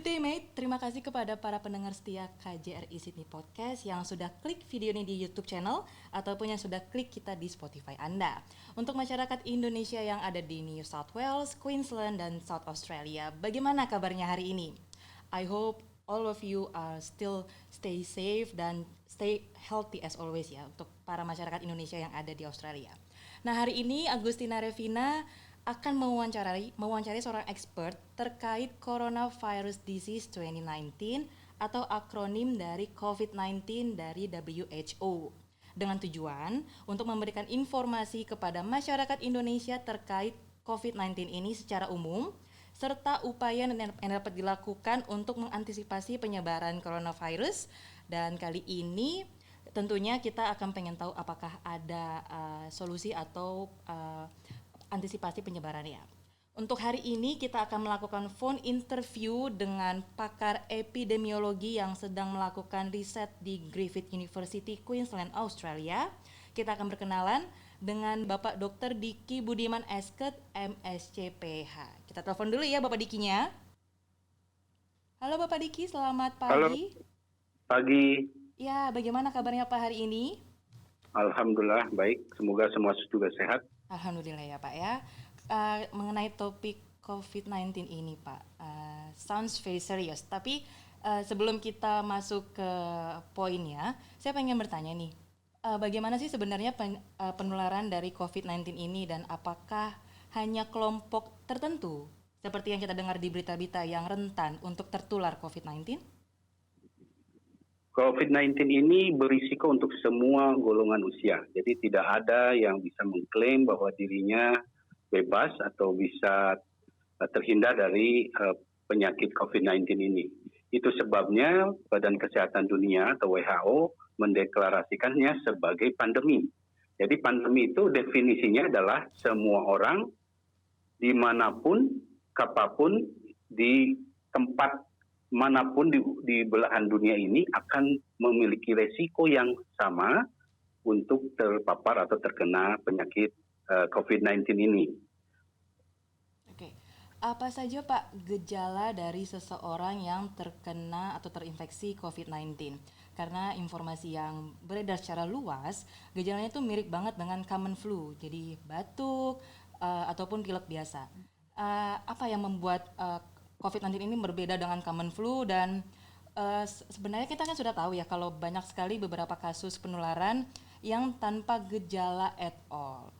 Good day mate, terima kasih kepada para pendengar setia KJRI Sydney Podcast yang sudah klik video ini di YouTube channel ataupun yang sudah klik kita di Spotify Anda. Untuk masyarakat Indonesia yang ada di New South Wales, Queensland, dan South Australia, bagaimana kabarnya hari ini? I hope all of you are still stay safe dan stay healthy as always ya untuk para masyarakat Indonesia yang ada di Australia. Nah, hari ini Agustina Revina akan mewawancarai seorang expert terkait Coronavirus Disease 2019 atau akronim dari COVID-19 dari WHO dengan tujuan untuk memberikan informasi kepada masyarakat Indonesia terkait COVID-19 ini secara umum serta upaya yang dapat dilakukan untuk mengantisipasi penyebaran coronavirus. Dan kali ini tentunya kita akan pengen tahu apakah ada solusi atau antisipasi penyebarannya. Untuk hari ini kita akan melakukan phone interview dengan pakar epidemiologi yang sedang melakukan riset di Griffith University, Queensland, Australia. Kita akan berkenalan dengan Bapak Dr. Diki Budiman Esket, MSc.PH. Kita telepon dulu ya Bapak Dikinya. Halo Bapak Diki, selamat pagi. Halo, pagi. Ya, bagaimana kabarnya Pak hari ini? Alhamdulillah baik, semoga semua juga sehat. Alhamdulillah ya Pak ya. Mengenai topik COVID-19 ini Pak, sounds very serious. Tapi sebelum kita masuk ke poinnya, saya pengen bertanya nih, bagaimana sih sebenarnya penularan dari COVID-19 ini dan apakah hanya kelompok tertentu seperti yang kita dengar di berita-berita yang rentan untuk tertular COVID-19? COVID-19 ini berisiko untuk semua golongan usia. Jadi tidak ada yang bisa mengklaim bahwa dirinya bebas atau bisa terhindar dari penyakit COVID-19 ini. Itu sebabnya Badan Kesehatan Dunia atau WHO mendeklarasikannya sebagai pandemi. Jadi pandemi itu definisinya adalah semua orang dimanapun, kapanpun, di tempat manapun di belahan dunia ini akan memiliki resiko yang sama untuk terpapar atau terkena penyakit COVID-19 ini. Oke, apa saja Pak gejala dari seseorang yang terkena atau terinfeksi COVID-19? Karena informasi yang beredar secara luas, gejalanya itu mirip banget dengan common flu, jadi batuk ataupun pilek biasa. Apa yang membuat COVID-19 ini berbeda dengan common flu dan sebenarnya kita kan sudah tahu ya kalau banyak sekali beberapa kasus penularan yang tanpa gejala at all.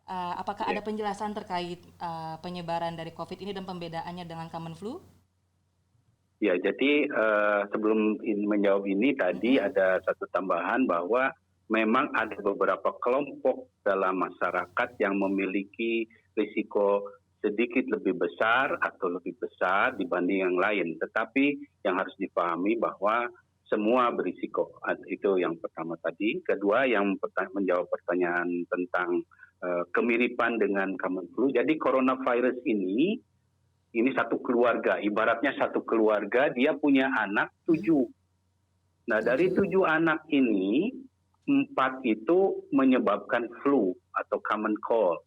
Apakah ada penjelasan terkait penyebaran dari COVID ini dan pembedaannya dengan common flu? Ya, jadi sebelum menjawab ini tadi ada satu tambahan bahwa memang ada beberapa kelompok dalam masyarakat yang memiliki risiko sedikit lebih besar atau lebih besar dibanding yang lain. Tetapi yang harus dipahami bahwa semua berisiko. Itu yang pertama tadi. Kedua, yang menjawab pertanyaan tentang kemiripan dengan common flu. Jadi coronavirus ini satu keluarga. Ibaratnya satu keluarga, dia punya anak 7. Nah, dari 7 anak ini, 4 itu menyebabkan flu atau common cold.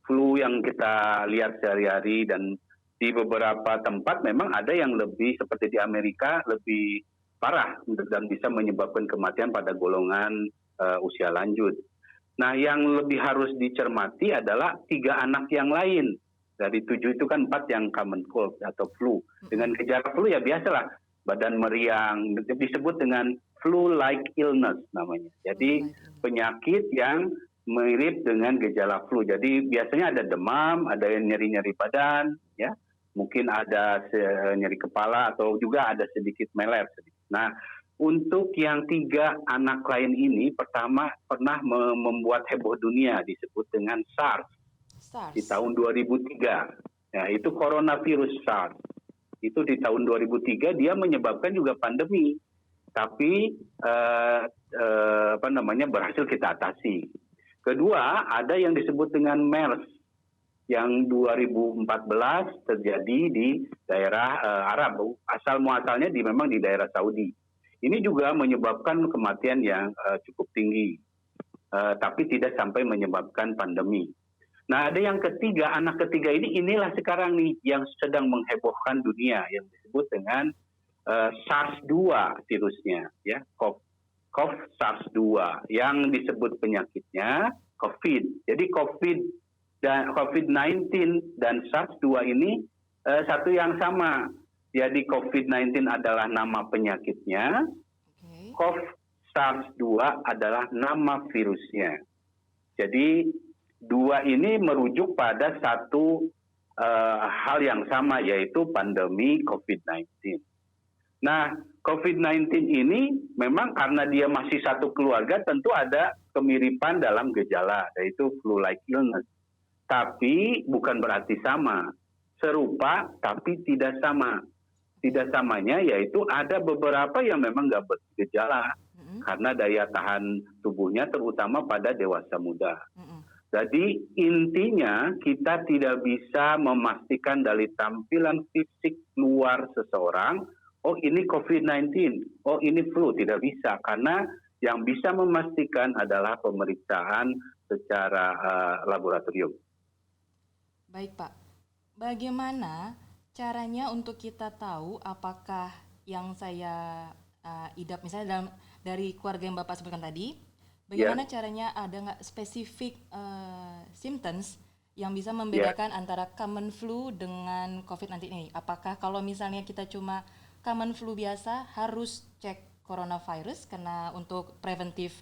Flu yang kita lihat sehari-hari dan di beberapa tempat memang ada yang lebih seperti di Amerika lebih parah dan bisa menyebabkan kematian pada golongan usia lanjut. Nah, yang lebih harus dicermati adalah 3 anak yang lain. Dari 7 itu kan 4 yang common cold atau flu. Dengan gejala flu ya biasalah, badan meriang, disebut dengan flu-like illness namanya. Jadi penyakit yang mirip dengan gejala flu. Jadi biasanya ada demam, ada nyeri-nyeri badan, ya, mungkin ada nyeri kepala atau juga ada sedikit meler. Nah, untuk yang 3 anak lain ini, pertama pernah membuat heboh dunia disebut dengan SARS. Di tahun 2003. Ya, itu coronavirus SARS. Itu di tahun 2003 dia menyebabkan juga pandemi, tapi berhasil kita atasi. Kedua, ada yang disebut dengan MERS yang 2014 terjadi di daerah Arab. Asal muasalnya memang di daerah Saudi. Ini juga menyebabkan kematian yang cukup tinggi, tapi tidak sampai menyebabkan pandemi. Nah, ada yang ketiga, anak ketiga inilah sekarang nih yang sedang menghebohkan dunia yang disebut dengan SARS-2 virusnya, ya, SARS-2 yang disebut penyakitnya COVID. Jadi COVID-19 dan SARS-2 ini satu yang sama. Jadi COVID-19 adalah nama penyakitnya, SARS-2 adalah nama virusnya. Jadi dua ini merujuk pada satu hal yang sama, yaitu pandemi COVID-19. Nah, COVID-19 ini memang karena dia masih satu keluarga, tentu ada kemiripan dalam gejala, yaitu flu-like illness. Tapi bukan berarti sama. Serupa, tapi tidak sama. Tidak samanya yaitu ada beberapa yang memang nggak bergejala, karena daya tahan tubuhnya terutama pada dewasa muda. Jadi intinya kita tidak bisa memastikan dari tampilan fisik luar seseorang, oh ini COVID-19, oh ini flu, tidak bisa. Karena yang bisa memastikan adalah pemeriksaan secara laboratorium. Baik Pak, bagaimana caranya untuk kita tahu apakah yang saya idap misalnya dari keluarga yang Bapak sebutkan tadi, bagaimana caranya ada nggak spesifik symptoms yang bisa membedakan antara common flu dengan COVID-19 ini? Apakah kalau misalnya kita cuma common flu biasa harus cek coronavirus karena untuk preventif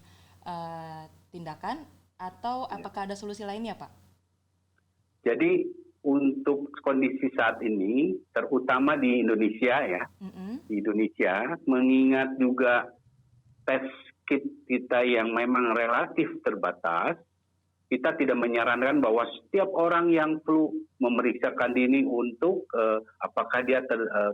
tindakan, atau apakah ada solusi lainnya Pak? Jadi untuk kondisi saat ini, terutama di Indonesia ya, di Indonesia, mengingat juga tes kit kita yang memang relatif terbatas, kita tidak menyarankan bahwa setiap orang yang flu memeriksakan diri untuk apakah dia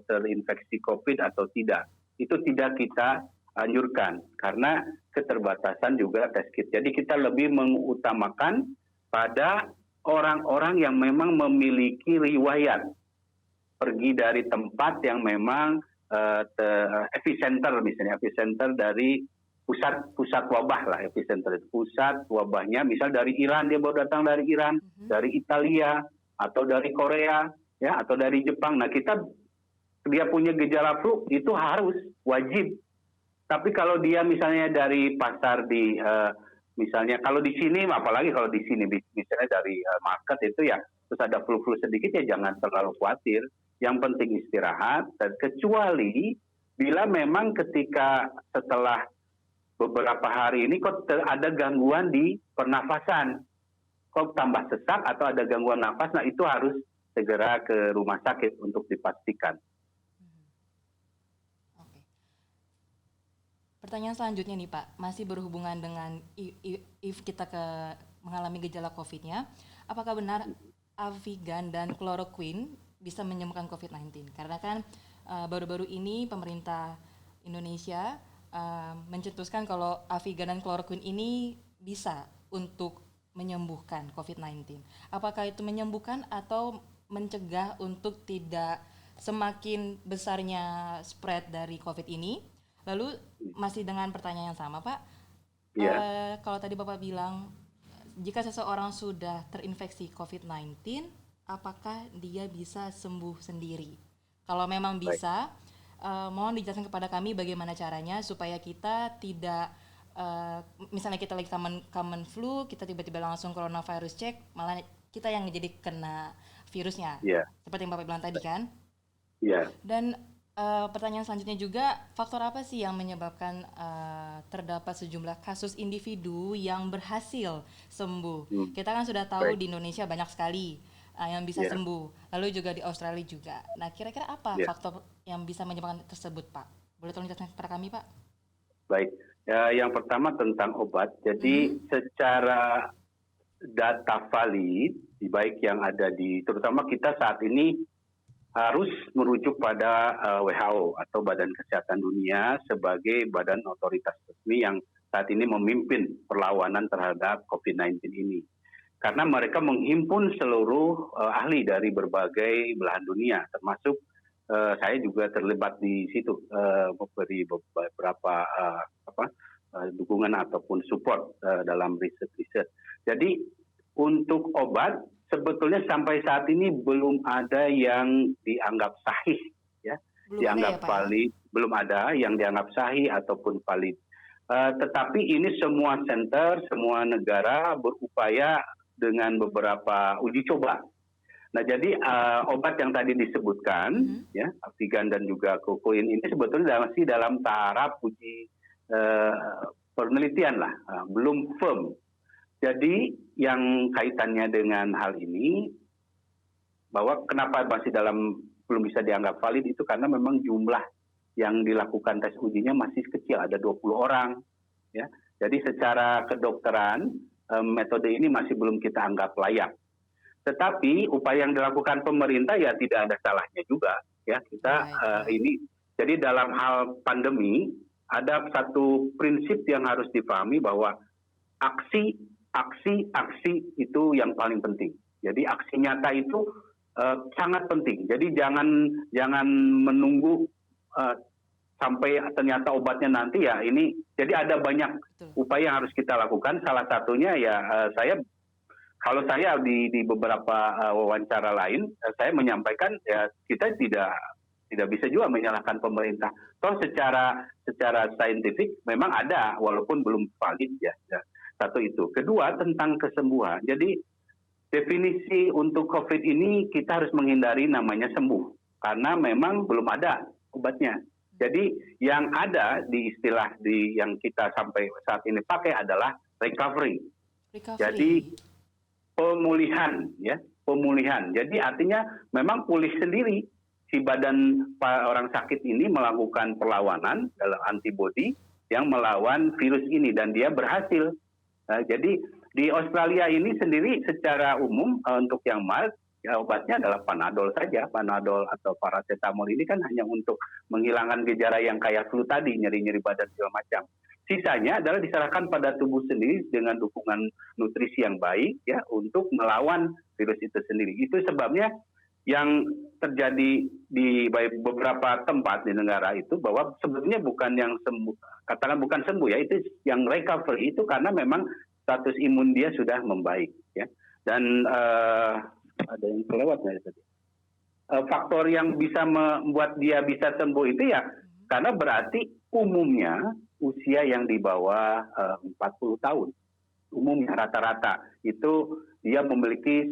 terinfeksi COVID atau tidak. Itu tidak kita anjurkan karena keterbatasan juga tes kit. Jadi kita lebih mengutamakan pada orang-orang yang memang memiliki riwayat pergi dari tempat yang memang epicenter, misalnya epicenter dari pusat wabah lah, epicenter pusat wabahnya, misal dari Iran, dia baru datang dari Iran, dari Italia atau dari Korea, ya, atau dari Jepang. Nah, dia punya gejala flu itu harus wajib. Tapi kalau dia misalnya dari pasar di misalnya kalau di sini, apalagi kalau di sini misalnya dari market itu ya, terus ada flu-flu sedikit ya jangan terlalu khawatir. Yang penting istirahat, dan kecuali bila memang ketika setelah beberapa hari ini kok ada gangguan di pernafasan, kok tambah sesak atau ada gangguan nafas, nah itu harus segera ke rumah sakit untuk dipastikan. Pertanyaan selanjutnya nih Pak, masih berhubungan dengan if kita mengalami gejala COVID-nya, apakah benar Avigan dan Chloroquine bisa menyembuhkan COVID-19? Karena kan baru-baru ini pemerintah Indonesia mencetuskan kalau Avigan dan Chloroquine ini bisa untuk menyembuhkan COVID-19. Apakah itu menyembuhkan atau mencegah untuk tidak semakin besarnya spread dari COVID ini? Lalu masih dengan pertanyaan yang sama Pak, kalau tadi Bapak bilang jika seseorang sudah terinfeksi COVID-19, apakah dia bisa sembuh sendiri? Kalau memang bisa, mohon dijelaskan kepada kami bagaimana caranya supaya kita tidak, misalnya kita lagi common flu, kita tiba-tiba langsung coronavirus check, malah kita yang jadi kena virusnya. Seperti yang Bapak bilang tadi kan? Dan pertanyaan selanjutnya juga, faktor apa sih yang menyebabkan terdapat sejumlah kasus individu yang berhasil sembuh? Kita kan sudah tahu di Indonesia banyak sekali yang bisa sembuh, lalu juga di Australia juga. Nah, kira-kira apa faktor yang bisa menyebabkan tersebut, Pak? Boleh tolong jelaskan kepada kami, Pak? Baik, yang pertama tentang obat. Jadi secara data valid, baik yang ada terutama kita saat ini harus merujuk pada WHO atau Badan Kesehatan Dunia sebagai badan otoritas resmi yang saat ini memimpin perlawanan terhadap COVID-19 ini. Karena mereka menghimpun seluruh ahli dari berbagai belahan dunia, termasuk saya juga terlibat di situ, memberi beberapa dukungan ataupun support dalam riset-riset. Jadi untuk obat sebetulnya sampai saat ini belum ada yang dianggap sahih, ya, Belum ada dianggap ya Pak ya? valid, belum ada yang dianggap sahih ataupun valid. Tetapi ini semua center, semua negara berupaya dengan beberapa uji coba. Nah, jadi obat yang tadi disebutkan, ya, Avigan dan juga Cocoin ini sebetulnya masih dalam taraf uji penelitian lah, belum firm. Jadi yang kaitannya dengan hal ini, bahwa kenapa masih belum bisa dianggap valid itu karena memang jumlah yang dilakukan tes ujinya masih kecil, ada 20 orang. Ya. Jadi secara kedokteran, metode ini masih belum kita anggap layak. Tetapi upaya yang dilakukan pemerintah ya tidak ada salahnya juga, ya, kita ini. Jadi dalam hal pandemi ada satu prinsip yang harus dipahami bahwa aksi itu yang paling penting. Jadi aksi nyata itu sangat penting. Jadi jangan menunggu sampai ternyata obatnya nanti, ya ini. Jadi ada banyak upaya yang harus kita lakukan. Salah satunya ya kalau saya di beberapa wawancara lain, saya menyampaikan ya kita tidak bisa juga menyalahkan pemerintah. Toh secara saintifik memang ada, walaupun belum valid ya. Satu itu. Kedua tentang kesembuhan. Jadi definisi untuk COVID ini kita harus menghindari namanya sembuh, karena memang belum ada obatnya. Jadi yang ada di istilah yang kita sampai saat ini pakai adalah recovery. Jadi pemulihan, ya, pemulihan. Jadi artinya memang pulih sendiri si badan orang sakit ini melakukan perlawanan dalam antibodi yang melawan virus ini dan dia berhasil. Jadi di Australia ini sendiri secara umum untuk yang mild ya, obatnya adalah Panadol saja. Panadol atau paracetamol ini kan hanya untuk menghilangkan gejala yang kayak flu tadi, nyeri-nyeri badan segala macam. Sisanya adalah diserahkan pada tubuh sendiri dengan dukungan nutrisi yang baik, ya, untuk melawan virus itu sendiri. Itu sebabnya yang terjadi di beberapa tempat di negara itu bahwa sebetulnya bukan yang sembuh, katakan bukan sembuh ya, itu yang recovery itu karena memang status imun dia sudah membaik, ya. Dan ada yang kelewat nggak tadi? Faktor yang bisa membuat dia bisa sembuh itu ya karena berarti umumnya usia yang di bawah 40 tahun. Umumnya rata-rata itu dia memiliki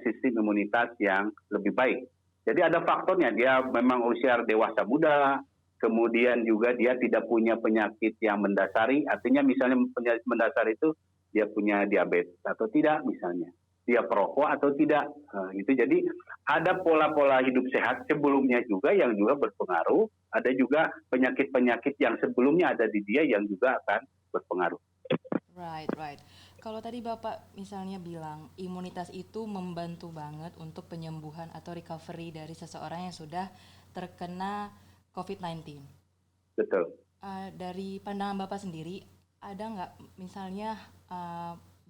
sistem imunitas yang lebih baik. Jadi ada faktornya, dia memang usia dewasa muda, kemudian juga dia tidak punya penyakit yang mendasari, artinya misalnya penyakit mendasar itu dia punya diabetes atau tidak misalnya. Dia perokok atau tidak, gitu. Jadi ada pola-pola hidup sehat sebelumnya juga yang juga berpengaruh. Ada juga penyakit-penyakit yang sebelumnya ada di dia yang juga akan berpengaruh. Right. Kalau tadi Bapak misalnya bilang imunitas itu membantu banget untuk penyembuhan atau recovery dari seseorang yang sudah terkena COVID-19. Betul. Dari pandangan Bapak sendiri, ada nggak misalnya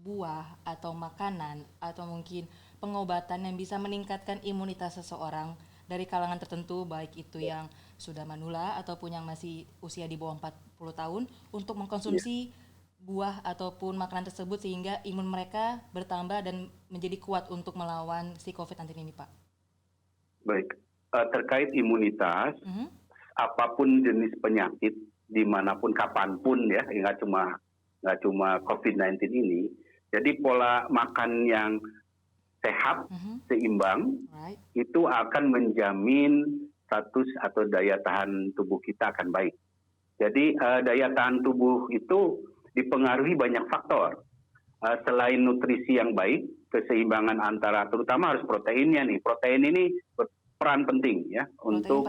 buah atau makanan atau mungkin pengobatan yang bisa meningkatkan imunitas seseorang dari kalangan tertentu, baik itu yang sudah manula ataupun yang masih usia di bawah 40 tahun untuk mengkonsumsi buah ataupun makanan tersebut sehingga imun mereka bertambah dan menjadi kuat untuk melawan si COVID-19 ini, Pak? Baik, terkait imunitas, apapun jenis penyakit dimanapun kapanpun ya, nggak cuma COVID-19 ini. Jadi pola makan yang sehat, seimbang, itu akan menjamin status atau daya tahan tubuh kita akan baik. Jadi daya tahan tubuh itu dipengaruhi banyak faktor. Selain nutrisi yang baik, keseimbangan antara, terutama harus proteinnya nih. Protein ini berperan penting ya untuk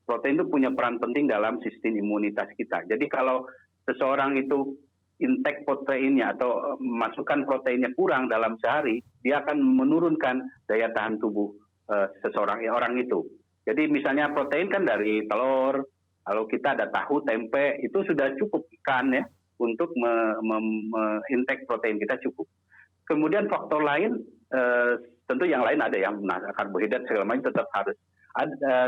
protein itu punya peran penting dalam sistem imunitas kita. Jadi kalau seseorang itu intake proteinnya atau masukkan proteinnya kurang dalam sehari, dia akan menurunkan daya tahan tubuh orang itu. Jadi misalnya protein kan dari telur, kalau kita ada tahu, tempe, itu sudah cukup ikan ya untuk intake protein kita cukup. Kemudian faktor lain, tentu yang lain ada yang karbohidrat segala macam tetap harus.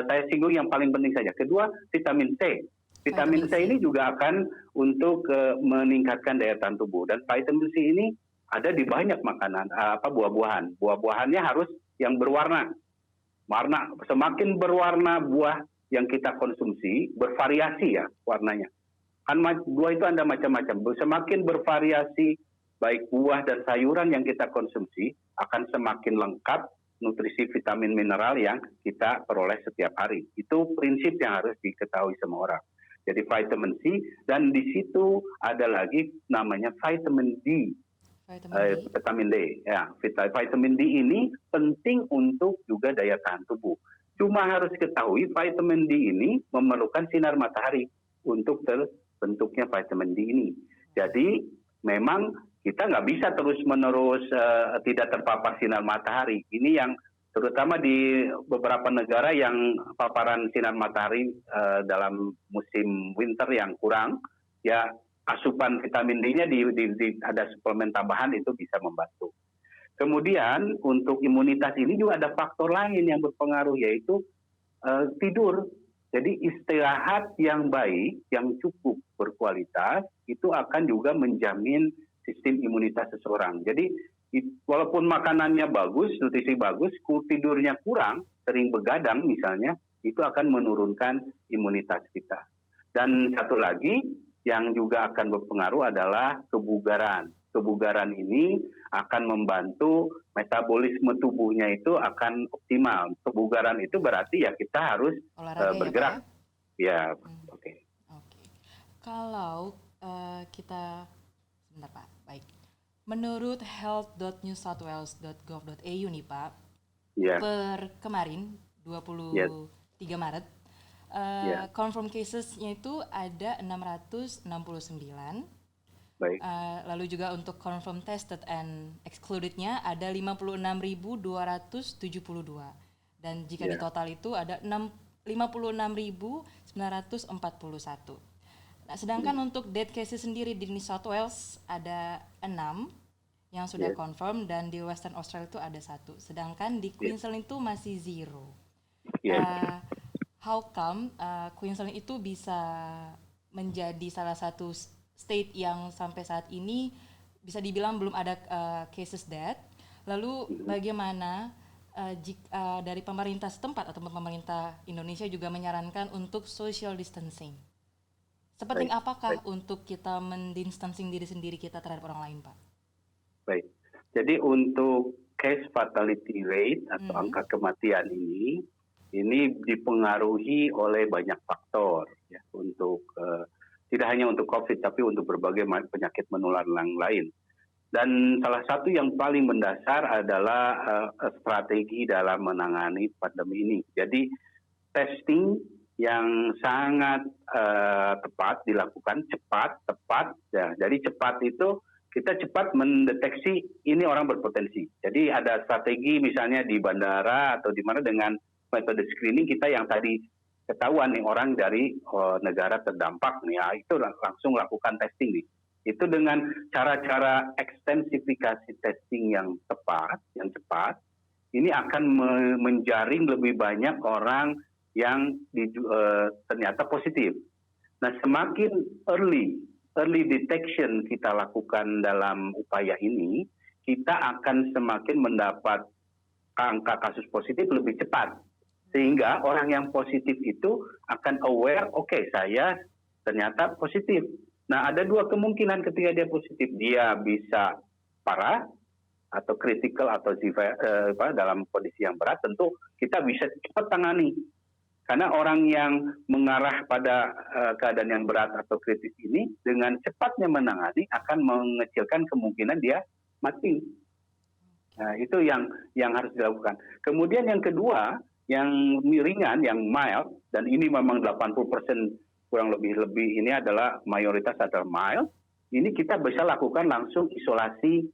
Saya singgung yang paling penting saja. Kedua, vitamin C. Vitamin C ini juga akan untuk meningkatkan daya tahan tubuh. Dan vitamin C ini ada di banyak makanan buah-buahan. Buah-buahannya harus yang berwarna. Semakin berwarna buah yang kita konsumsi, bervariasi ya warnanya. Kan buah itu ada macam-macam. Semakin bervariasi baik buah dan sayuran yang kita konsumsi akan semakin lengkap nutrisi vitamin mineral yang kita peroleh setiap hari. Itu prinsip yang harus diketahui semua orang. Jadi vitamin C dan di situ ada lagi namanya vitamin D. Vitamin D. Ya, vitamin D ini penting untuk juga daya tahan tubuh. Cuma harus ketahui vitamin D ini memerlukan sinar matahari untuk terbentuknya vitamin D ini. Jadi memang kita nggak bisa terus-menerus tidak terpapar sinar matahari. Ini yang terutama di beberapa negara yang paparan sinar matahari dalam musim winter yang kurang, ya asupan vitamin D-nya ada suplemen tambahan itu bisa membantu. Kemudian untuk imunitas ini juga ada faktor lain yang berpengaruh yaitu tidur. Jadi istirahat yang baik, yang cukup berkualitas itu akan juga menjamin sistem imunitas seseorang. Jadi walaupun makanannya bagus, nutrisi bagus, tidurnya kurang, sering begadang misalnya, itu akan menurunkan imunitas kita. Dan satu lagi yang juga akan berpengaruh adalah kebugaran. Kebugaran ini akan membantu metabolisme tubuhnya itu akan optimal. Kebugaran itu berarti ya kita harus bergerak. Ya, oke. Kalau kita sebentar Pak, baik. Menurut health.newsouthwales.gov.au nih Pak, per kemarin 23 Maret, confirm cases-nya itu ada 669. Baik. Lalu juga untuk confirm tested and excluded-nya ada 56.272. Dan jika di total itu ada 56.941. Nah, sedangkan untuk dead cases sendiri di New South Wales ada 6 yang sudah confirm dan di Western Australia itu ada 1. Sedangkan di Queensland itu masih 0. How come Queensland itu bisa menjadi salah satu state yang sampai saat ini bisa dibilang belum ada cases death. Lalu bagaimana dari pemerintah setempat atau pemerintah Indonesia juga menyarankan untuk social distancing? Seperti apakah untuk kita mendistancing diri sendiri kita terhadap orang lain, Pak? Baik. Jadi untuk case fatality rate atau angka kematian ini dipengaruhi oleh banyak faktor ya untuk tidak hanya untuk COVID tapi untuk berbagai penyakit menular yang lain. Dan salah satu yang paling mendasar adalah strategi dalam menangani pandemi ini. Jadi testing yang sangat tepat dilakukan, cepat, tepat. Ya, jadi cepat itu kita cepat mendeteksi ini orang berpotensi. Jadi ada strategi misalnya di bandara atau di mana dengan metode screening kita yang tadi ketahuan nih orang dari negara terdampak nih, ya itu langsung lakukan testing nih. Itu dengan cara-cara ekstensifikasi testing yang tepat, yang cepat, ini akan menjaring lebih banyak orang yang ternyata positif. Nah, semakin early detection kita lakukan dalam upaya ini, kita akan semakin mendapat angka kasus positif lebih cepat. Sehingga orang yang positif itu akan aware, oke, saya ternyata positif. Nah, ada dua kemungkinan ketika dia positif. Dia bisa parah atau critical atau dalam kondisi yang berat, tentu kita bisa cepat tangani. Karena orang yang mengarah pada keadaan yang berat atau kritis ini, dengan cepatnya menangani akan mengecilkan kemungkinan dia mati. Nah, itu yang harus dilakukan. Kemudian yang kedua, yang ringan, yang mild, dan ini memang 80% kurang lebih ini adalah mayoritas adalah mild, ini kita bisa lakukan langsung isolasi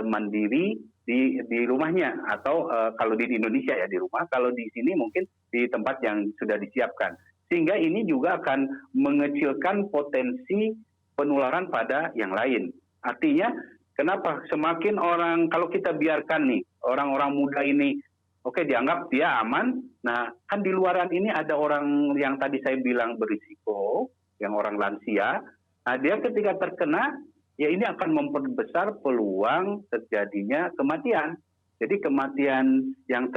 mandiri di rumahnya, atau kalau di Indonesia ya di rumah, kalau di sini mungkin di tempat yang sudah disiapkan. Sehingga ini juga akan mengecilkan potensi penularan pada yang lain. Artinya, kenapa? Semakin orang, kalau kita biarkan nih, orang-orang muda ini, oke, dianggap dia aman. Nah, kan di luaran ini ada orang yang tadi saya bilang berisiko, yang orang lansia. Nah, dia ketika terkena, ya ini akan memperbesar peluang terjadinya kematian. Jadi kematian yang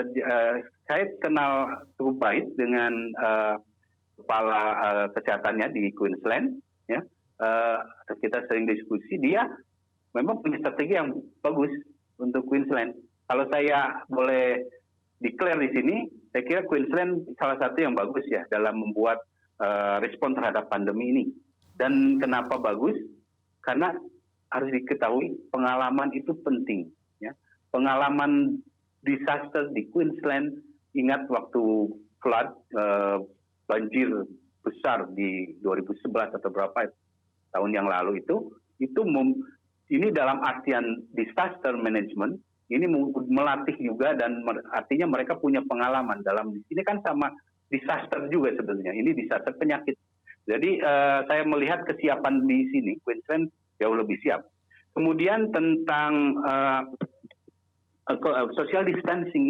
saya kenal cukup baik dengan kepala kesehatannya di Queensland, ya. Kita sering diskusi, dia memang punya strategi yang bagus untuk Queensland. Kalau saya boleh declare di sini, saya kira Queensland salah satu yang bagus ya dalam membuat respon terhadap pandemi ini. Dan kenapa bagus? Karena harus diketahui pengalaman itu penting. Ya. Pengalaman disaster di Queensland, ingat waktu flood, banjir besar di 2011 atau berapa tahun yang lalu itu ini dalam artian disaster management, ini melatih juga dan artinya mereka punya pengalaman dalam ini kan sama disaster juga sebenarnya. Ini disaster penyakit. Jadi saya melihat kesiapan di sini Queensland jauh lebih siap. Kemudian tentang social distancing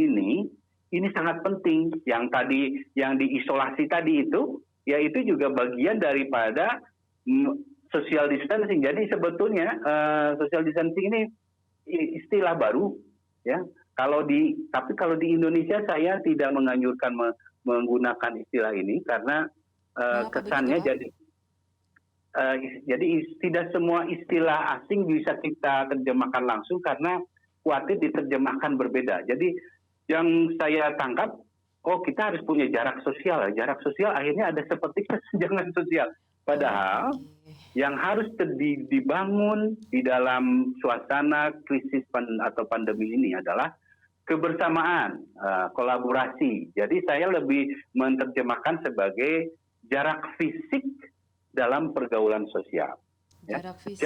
ini sangat penting. Yang tadi yang diisolasi tadi itu, ya itu juga bagian daripada social distancing. Jadi sebetulnya social distancing ini istilah baru, ya. Tapi kalau di Indonesia saya tidak menganjurkan menggunakan istilah ini karena kesannya jadi tidak semua istilah asing bisa kita terjemahkan langsung karena khawatir diterjemahkan berbeda. Jadi yang saya tangkap, kita harus punya jarak sosial. Jarak sosial akhirnya ada seperti kesenjangan sosial. Padahal yang harus dibangun di dalam suasana krisis atau pandemi ini adalah kebersamaan, kolaborasi. Jadi saya lebih menerjemahkan sebagai jarak fisik dalam pergaulan sosial. Jarak fisik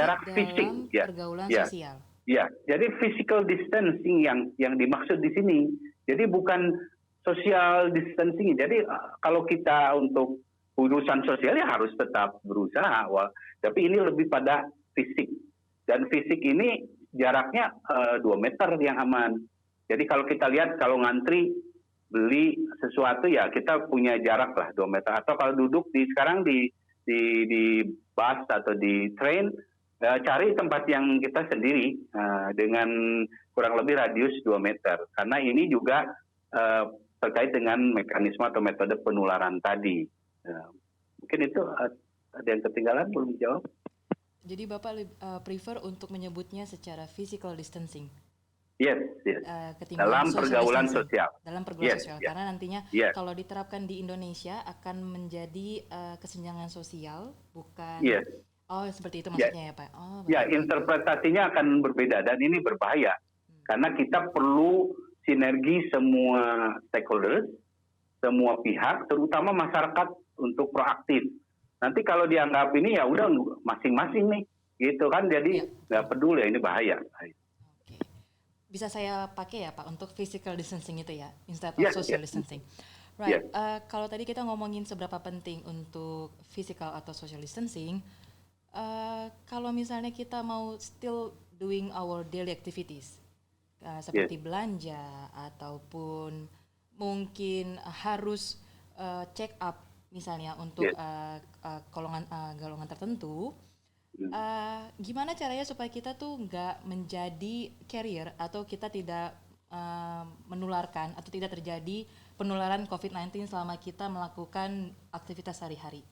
dalam pergaulan sosial. Ya, jadi physical distancing yang dimaksud di sini. Jadi bukan social distancing. Jadi kalau kita untuk urusan sosial ya harus tetap berusaha. Tapi ini lebih pada fisik. Dan fisik ini jaraknya 2 meter yang aman. Jadi kalau kita lihat kalau ngantri beli sesuatu ya kita punya jarak lah 2 meter. Atau kalau duduk sekarang di bus atau di train, cari tempat yang kita sendiri dengan kurang lebih radius 2 meter. Karena ini juga terkait dengan mekanisme atau metode penularan tadi. Mungkin itu ada yang ketinggalan belum dijawab. Jadi Bapak prefer untuk menyebutnya secara physical distancing? Yes. Dalam pergaulan sosial. Dalam pergaulan sosial. Karena nantinya kalau diterapkan di Indonesia akan menjadi kesenjangan sosial, bukan... Yes. Oh, seperti itu maksudnya ya Pak? Interpretasinya akan berbeda dan ini berbahaya. Karena kita perlu sinergi semua stakeholders, semua pihak, terutama masyarakat untuk proaktif. Nanti kalau dianggap ini ya udah masing-masing nih, gitu kan? Jadi nggak peduli, ini bahaya. Oke. Bisa saya pakai ya Pak untuk physical distancing itu ya, instead of social distancing. Right. Kalau tadi kita ngomongin seberapa penting untuk physical atau social distancing, kalau misalnya kita mau still doing our daily activities, seperti belanja ataupun mungkin harus check up misalnya untuk golongan tertentu, gimana caranya supaya kita tuh nggak menjadi carrier atau kita tidak menularkan atau tidak terjadi penularan COVID-19 selama kita melakukan aktivitas sehari-hari?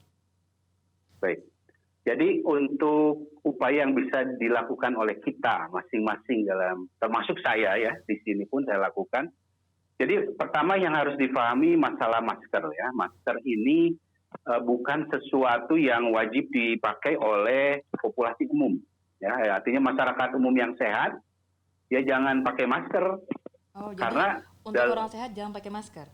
Baik. Jadi untuk upaya yang bisa dilakukan oleh kita masing-masing termasuk saya ya, di sini pun saya lakukan. Jadi pertama yang harus difahami masalah masker ya. Masker ini bukan sesuatu yang wajib dipakai oleh populasi umum. Ya, artinya masyarakat umum yang sehat ya jangan pakai masker. Karena untuk orang sehat jangan pakai masker?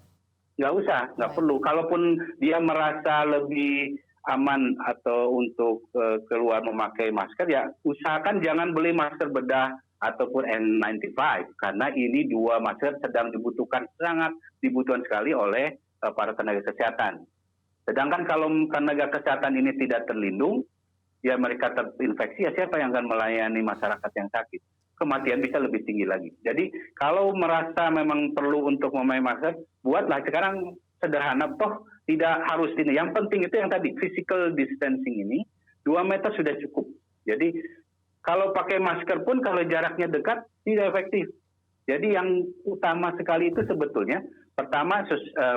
Nggak usah, nggak perlu. Kalaupun dia merasa lebih aman atau untuk keluar memakai masker ya usahakan jangan beli masker bedah ataupun N95 karena ini 2 masker sangat dibutuhkan sekali oleh para tenaga kesehatan. Sedangkan kalau tenaga kesehatan ini tidak terlindung ya mereka terinfeksi ya siapa yang akan melayani masyarakat yang sakit? Kematian bisa lebih tinggi lagi. Jadi kalau merasa memang perlu untuk memakai masker, buatlah sekarang sederhana toh tidak harus ini. Yang penting itu yang tadi physical distancing ini 2 meter sudah cukup. Jadi Kalau pakai masker pun kalau jaraknya dekat tidak efektif. Jadi yang utama sekali itu sebetulnya pertama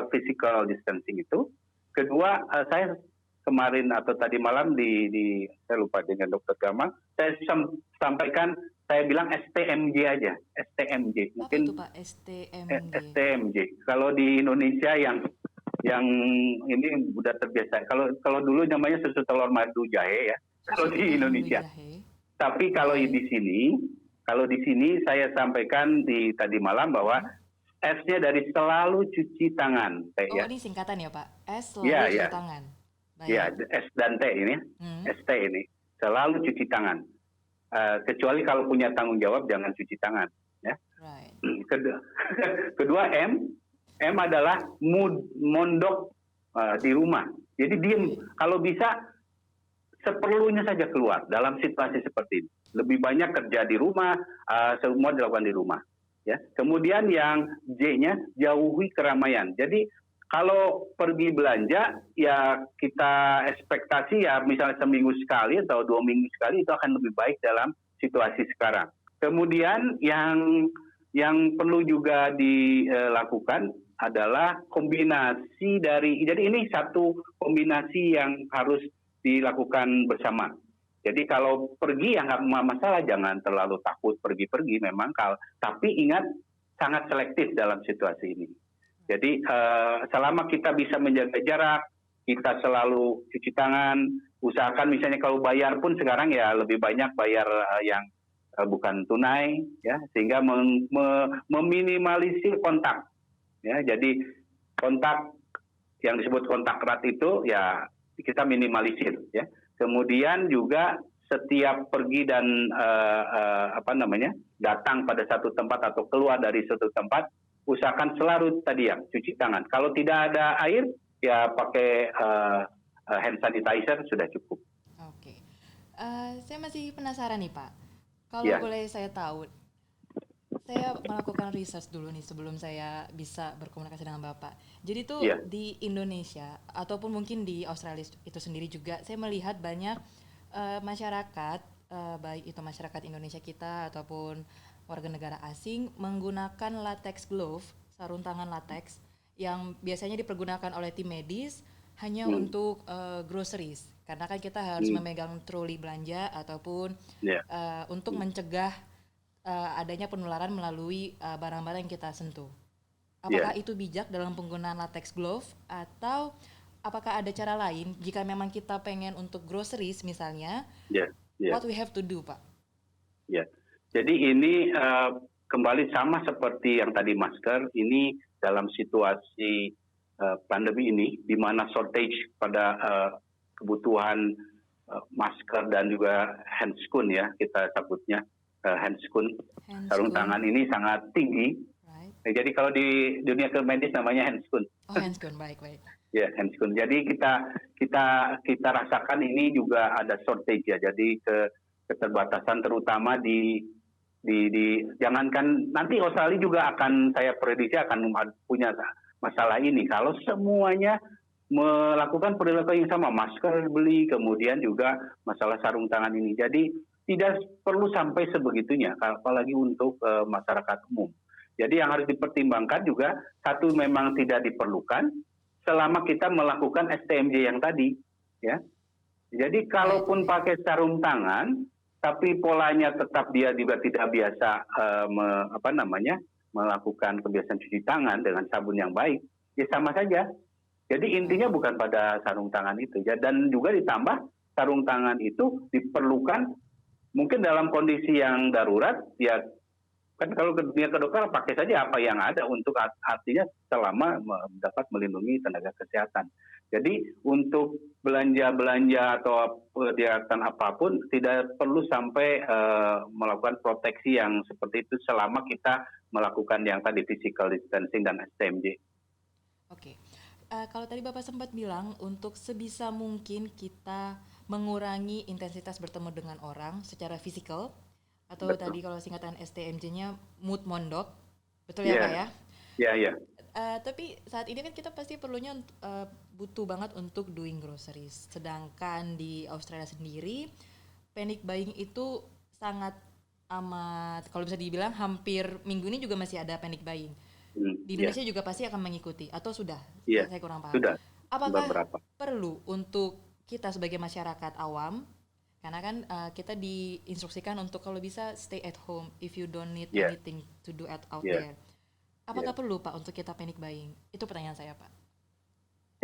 physical distancing itu, kedua saya kemarin atau tadi malam di saya lupa dengan Dokter Gamal, saya sampaikan, saya bilang STMJ aja, STMJ. Apa Mungkin itu Pak STMG? STMJ. Kalau di Indonesia yang ini udah terbiasa. Kalau dulu namanya susu telur madu jahe ya. Kalau Susu di telur madu Indonesia. jahe. Tapi kalau Baik. di sini saya sampaikan tadi malam bahwa S-nya dari selalu cuci tangan, Oh, ya. ini singkatan ya Pak. S Ya, selalu cuci ya. tangan. Ya, Baik. S dan T ini, Hmm. ST ini selalu cuci tangan. Kecuali kalau punya tanggung jawab jangan cuci tangan, ya. Right. Kedua M adalah mondok di rumah. Jadi diem, kalau bisa seperlunya saja keluar dalam situasi seperti ini. Lebih banyak kerja di rumah, semua dilakukan di rumah. Ya. Kemudian yang J-nya jauhi keramaian. Jadi kalau pergi belanja ya kita ekspektasi ya misalnya seminggu sekali atau 2 minggu sekali itu akan lebih baik dalam situasi sekarang. Kemudian yang perlu juga dilakukan adalah kombinasi jadi ini satu kombinasi yang harus dilakukan bersama. Jadi kalau pergi ya nggak masalah, jangan terlalu takut pergi-pergi memang, tapi ingat sangat selektif dalam situasi ini. Jadi selama kita bisa menjaga jarak, kita selalu cuci tangan, usahakan misalnya kalau bayar pun sekarang ya lebih banyak bayar yang bukan tunai, ya, sehingga meminimalisir kontak. Ya, jadi kontak yang disebut kontak erat itu ya kita minimalisir, ya. Kemudian juga setiap pergi dan datang pada satu tempat atau keluar dari satu tempat, usahakan selalu tadi ya cuci tangan. Kalau tidak ada air ya pakai hand sanitizer sudah cukup. Oke. Saya masih penasaran nih Pak. Kalau Ya. boleh saya tahu, saya melakukan research dulu nih sebelum saya bisa berkomunikasi dengan Bapak. Jadi tuh Ya. di Indonesia ataupun mungkin di Australia itu sendiri juga saya melihat banyak masyarakat, baik itu masyarakat Indonesia kita ataupun warga negara asing menggunakan latex glove, sarung tangan latex yang biasanya dipergunakan oleh tim medis hanya untuk groceries. Karena kan kita harus memegang troli belanja ataupun untuk mencegah adanya penularan melalui barang-barang yang kita sentuh. Apakah itu bijak dalam penggunaan latex glove atau apakah ada cara lain jika memang kita pengen untuk groceries misalnya? What we have to do, Pak? Ya. Jadi ini kembali sama seperti yang tadi masker, ini dalam situasi pandemi ini di mana shortage pada kebutuhan masker dan juga handscoon ya kita sebutnya handscoon. Sarung tangan ini sangat tinggi. Right. Jadi kalau di dunia medis namanya handscoon. Oh, handscoon, baik. Ya, handscoon. Jadi kita rasakan ini juga ada shortage ya. Jadi keterbatasan terutama di jangankan nanti Australia juga akan saya prediksi akan punya masalah ini kalau semuanya melakukan perilaku yang sama, masker beli, kemudian juga masalah sarung tangan ini. Jadi tidak perlu sampai sebegitunya, apalagi untuk masyarakat umum. Jadi yang harus dipertimbangkan juga, satu memang tidak diperlukan, selama kita melakukan STMJ yang tadi. Ya. Jadi kalaupun pakai sarung tangan, tapi polanya tetap dia juga tidak biasa melakukan kebiasaan cuci tangan dengan sabun yang baik, ya sama saja. Jadi intinya bukan pada sarung tangan itu, ya. Dan juga ditambah sarung tangan itu diperlukan mungkin dalam kondisi yang darurat, ya kan kalau ke dunia kedokteran pakai saja apa yang ada untuk artinya selama dapat melindungi tenaga kesehatan. Jadi untuk belanja atau kegiatan apapun tidak perlu sampai melakukan proteksi yang seperti itu selama kita melakukan yang tadi physical distancing dan STMJ. Oke. Kalau tadi Bapak sempat bilang untuk sebisa mungkin kita mengurangi intensitas bertemu dengan orang secara fisikal atau betul. Tadi kalau singkatan STMJ-nya mood mondok, betul ya Pak ya? Iya. Tapi saat ini kan kita pasti perlunya butuh banget untuk doing groceries. Sedangkan di Australia sendiri panic buying itu sangat amat, kalau bisa dibilang hampir minggu ini juga masih ada panic buying. Di Iya, Indonesia juga pasti akan mengikuti atau sudah? iya, Saya kurang paham. sudah Apakah beberapa. perlu untuk kita sebagai masyarakat awam, karena kan kita diinstruksikan untuk kalau bisa stay at home if you don't need Iya, anything to do out iya, there. iya. Apakah perlu Pak untuk kita panic buying? Itu pertanyaan saya Pak.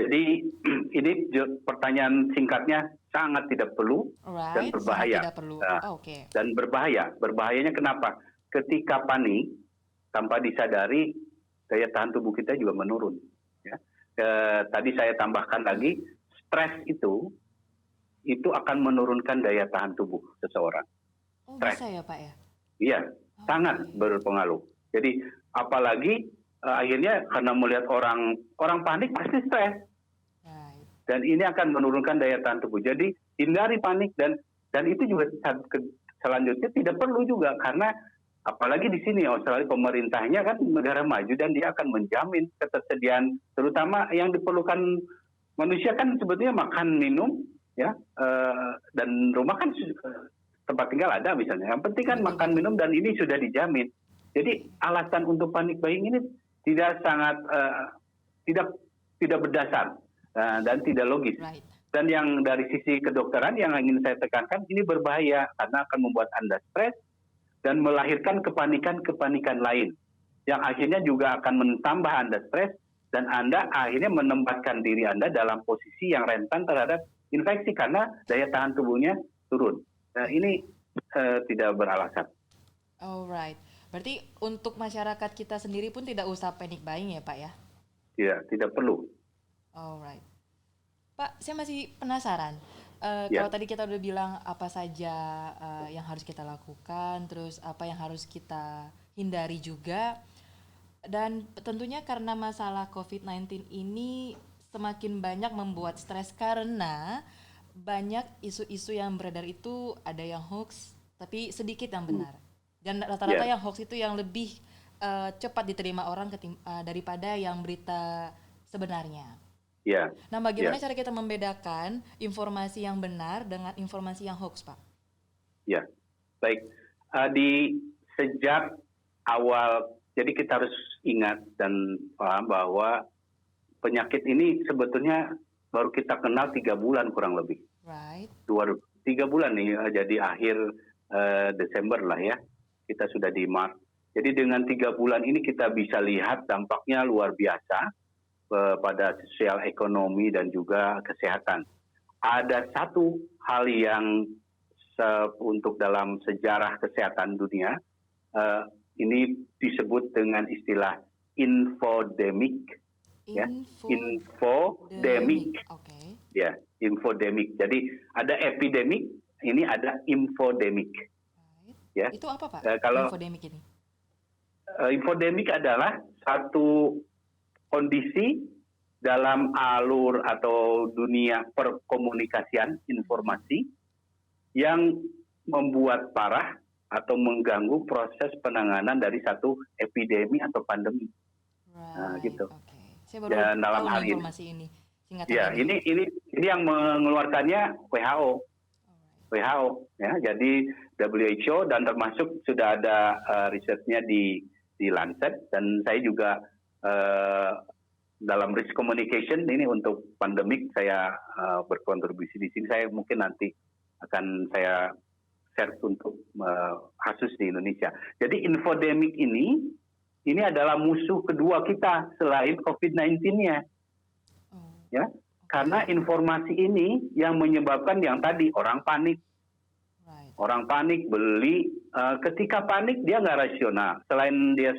Jadi ini pertanyaan singkatnya sangat tidak perlu dan Alright, sangat berbahaya. tidak perlu. Nah, Oh, oke. dan berbahaya. Berbahayanya kenapa? Ketika panik tanpa disadari daya tahan tubuh kita juga menurun. Ya. Tadi saya tambahkan lagi, stres itu akan menurunkan daya tahan tubuh seseorang. Oh, Stres, bisa ya Pak ya? iya, Oh, sangat oke. berpengaruh. Jadi apalagi akhirnya karena melihat orang panik pasti stres. Right. Dan ini akan menurunkan daya tahan tubuh. Jadi hindari panik dan itu juga selanjutnya tidak perlu juga karena apalagi di sini Australia pemerintahnya kan negara maju dan dia akan menjamin ketersediaan terutama yang diperlukan manusia kan sebetulnya makan minum ya dan rumah kan tempat tinggal ada misalnya. Yang penting kan Betul, makan betul. minum dan ini sudah dijamin. Jadi alasan untuk panik buying ini tidak sangat tidak berdasar dan tidak logis. Right. Dan yang dari sisi kedokteran yang ingin saya tekankan ini berbahaya karena akan membuat Anda stres dan melahirkan kepanikan-kepanikan lain yang akhirnya juga akan menambah Anda stres dan Anda akhirnya menempatkan diri Anda dalam posisi yang rentan terhadap infeksi karena daya tahan tubuhnya turun. Nah, ini tidak beralasan. Alright. Berarti untuk masyarakat kita sendiri pun tidak usah panic buying ya Pak ya? Tidak perlu. Alright. Pak, saya masih penasaran. Ya, Kalau tadi kita udah bilang apa saja yang harus kita lakukan, terus apa yang harus kita hindari juga, dan tentunya karena masalah COVID-19 ini semakin banyak membuat stres karena banyak isu-isu yang beredar itu ada yang hoax, tapi sedikit yang benar. Dan rata-rata ya, yang hoax itu yang lebih cepat diterima orang daripada yang berita sebenarnya. ya, Nah, ya, bagaimana cara kita membedakan informasi yang benar dengan informasi yang hoax, Pak? ya. Baik. Di sejak awal, jadi kita harus ingat dan paham bahwa penyakit ini sebetulnya baru kita kenal 3 bulan kurang lebih. Right. 3 bulan nih, jadi akhir Desember lah ya. Kita sudah di Maret. Jadi dengan 3 bulan ini kita bisa lihat dampaknya luar biasa pada sosial ekonomi dan juga kesehatan. Ada satu hal yang untuk dalam sejarah kesehatan dunia, ini disebut dengan istilah infodemic. Ya, infodemic. Oke. Ya, infodemic. Jadi ada epidemic, ini ada infodemic. Right. Ya, Itu apa, Pak? kalau Infodemic ini. infodemic adalah satu kondisi dalam alur atau dunia perkomunikasian informasi yang membuat parah atau mengganggu proses penanganan dari satu epidemi atau pandemi. Nah, Right. gitu. Oke. Saya baru Dan dalam tahu hal nih ini, informasi ini. Singkatan ya ini yang mengeluarkannya WHO. Alright. WHO ya. Jadi WHO dan termasuk sudah ada risetnya di Lancet dan saya juga dalam risk communication ini untuk pandemik saya berkontribusi di sini. Saya mungkin nanti akan saya share untuk kasus di Indonesia. Jadi infodemic ini adalah musuh kedua kita selain COVID-19-nya. Oh. Ya, karena informasi ini yang menyebabkan yang tadi orang panik. Right. Orang panik beli, ketika panik dia nggak rasional. Selain dia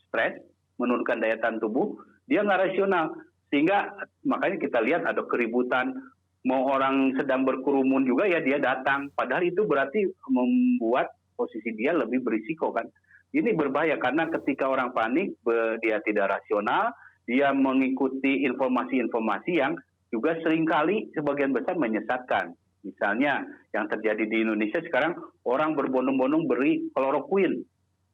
stres, menurunkan daya tahan tubuh, dia nggak rasional. Sehingga makanya kita lihat ada keributan, mau orang sedang berkerumun juga ya dia datang. Padahal itu berarti membuat posisi dia lebih berisiko kan. Ini berbahaya karena ketika orang panik, dia tidak rasional, dia mengikuti informasi-informasi yang juga seringkali sebagian besar menyesatkan. Misalnya yang terjadi di Indonesia sekarang orang berbondong-bondong beri kloroquine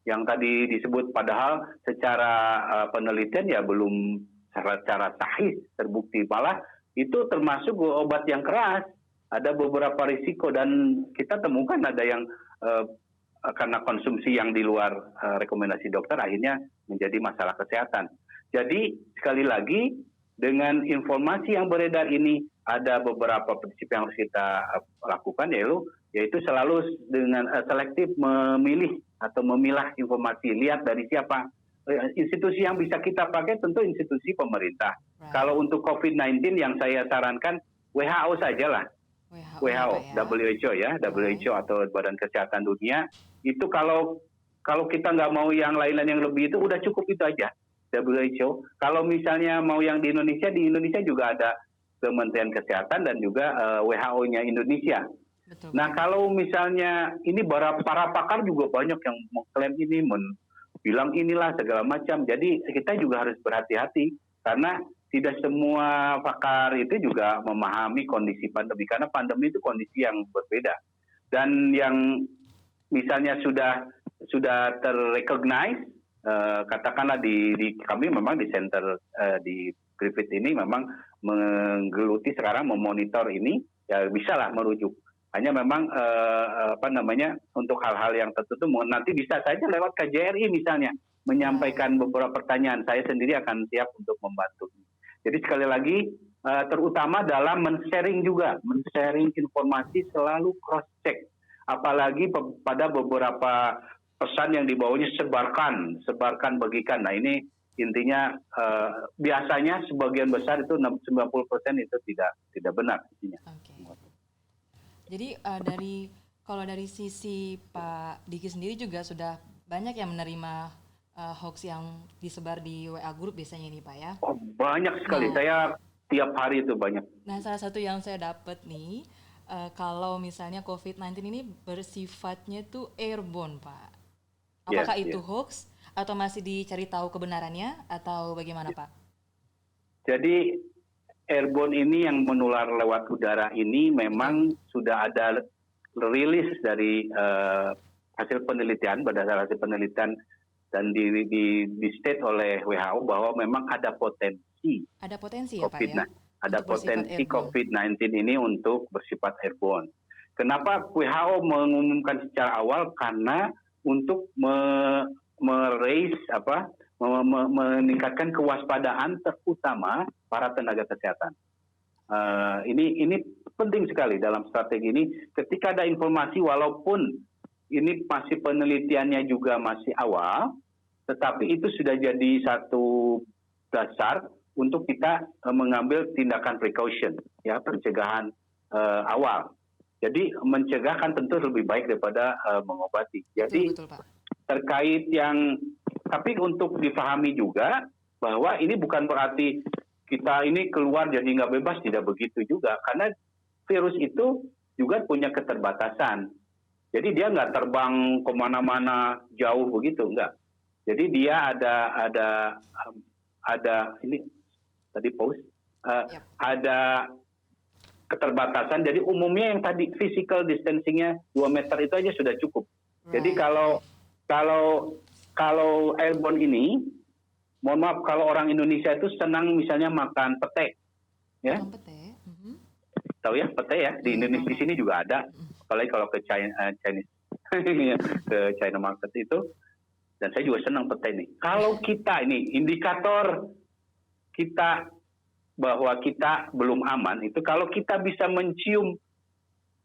yang tadi disebut padahal secara penelitian ya belum secara sahih terbukti, malah itu termasuk obat yang keras. Ada beberapa risiko dan kita temukan ada yang karena konsumsi yang di luar rekomendasi dokter akhirnya menjadi masalah kesehatan. Jadi sekali lagi dengan informasi yang beredar ini ada beberapa prinsip yang harus kita lakukan, yaitu selalu dengan selektif memilih atau memilah informasi. Lihat dari siapa. Institusi yang bisa kita pakai tentu institusi pemerintah. Right. Kalau untuk COVID-19 yang saya sarankan WHO sajalah. WHO, WHO ya, WHO atau Badan Kesehatan Dunia. Itu kalau kita nggak mau yang lain-lain yang lebih itu udah cukup itu aja. WHO. Kalau misalnya mau yang di Indonesia juga ada Kementerian Kesehatan dan juga WHO-nya Indonesia. Betul. Nah kalau misalnya ini para pakar juga banyak yang mengklaim ini, bilang inilah segala macam. Jadi kita juga harus berhati-hati karena tidak semua pakar itu juga memahami kondisi pandemi, karena pandemi itu kondisi yang berbeda. Dan yang misalnya sudah terrecognize, katakanlah di kami memang di center di Griffith ini memang menggeluti sekarang memonitor ini, ya bisa lah merujuk. Hanya memang untuk hal-hal yang tertentu nanti bisa saja lewat KJRI misalnya menyampaikan beberapa pertanyaan. Saya sendiri akan siap untuk membantu. Jadi sekali lagi terutama dalam men-sharing informasi, selalu cross check. Apalagi pada beberapa pesan yang dibawanya sebarkan, bagikan. Nah ini intinya biasanya sebagian besar itu 90% itu tidak benar intinya. Okay. Jadi kalau dari sisi Pak Diki sendiri juga sudah banyak yang menerima hoax yang disebar di WA Group biasanya ini Pak ya? Oh banyak sekali, saya tiap hari itu banyak. Nah salah satu yang saya dapat nih, kalau misalnya COVID-19 ini bersifatnya tuh airborne Pak. Apakah itu hoax atau masih dicari tahu kebenarannya atau bagaimana Pak? Jadi airborne ini yang menular lewat udara ini memang sudah ada rilis dari hasil penelitian, berdasarkan hasil penelitian dan di state oleh WHO bahwa memang ada potensi ya Pak ya? Ada potensi COVID-19 ini untuk bersifat airborne. Kenapa WHO mengumumkan secara awal? Karena untuk meningkatkan kewaspadaan terutama para tenaga kesehatan. Ini penting sekali dalam strategi ini. Ketika ada informasi, walaupun ini masih penelitiannya juga masih awal, tetapi itu sudah jadi satu dasar untuk kita mengambil tindakan precaution, ya pencegahan awal. Jadi mencegah kan tentu lebih baik daripada mengobati. Jadi betul, Pak. Terkait yang, tapi untuk dipahami juga bahwa ini bukan berarti kita ini keluar jadi nggak bebas, tidak begitu juga. Karena virus itu juga punya keterbatasan. Jadi dia nggak terbang kemana-mana jauh begitu, enggak. Jadi dia ada ini tadi post, ada keterbatasan. Jadi umumnya yang tadi physical distancing-nya 2 meter itu aja sudah cukup. Jadi kalau airborne ini, mohon maaf, kalau orang Indonesia itu senang misalnya makan pete, ya. Tahu ya pete ya, di Indonesia di sini juga ada, apalagi kalau ke Chinese ke China market itu, dan saya juga senang pete nih. Kalau kita ini indikator kita bahwa kita belum aman itu kalau kita bisa mencium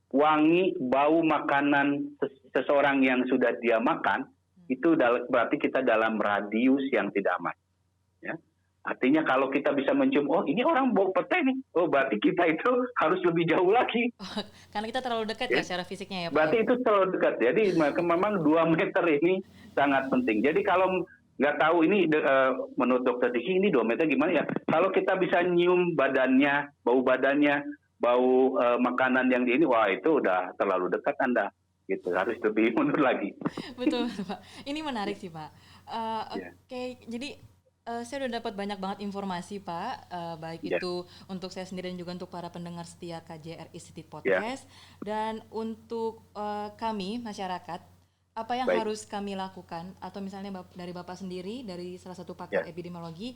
wangi bau makanan seseorang yang sudah dia makan, itu berarti kita dalam radius yang tidak aman. Ya. Artinya kalau kita bisa mencium, oh ini orang bau pete nih, oh berarti kita itu harus lebih jauh lagi. Karena kita terlalu dekat ya secara fisiknya ya Pak. Berarti itu terlalu dekat. Jadi memang 2 meter ini sangat penting. Jadi kalau nggak tahu ini menurut dokter Diki ini 2 meter gimana ya? Kalau kita bisa nyium badannya, bau makanan yang di ini, wah itu udah terlalu dekat Anda. Gitu, harus lebih mundur lagi. Betul Pak. Ini menarik sih Pak. Oke, jadi saya udah dapat banyak banget informasi Pak, baik itu untuk saya sendiri dan juga untuk para pendengar setia KJRI City Podcast. Dan untuk kami masyarakat, apa yang harus kami lakukan? Atau misalnya dari Bapak sendiri, dari salah satu pakar epidemiologi,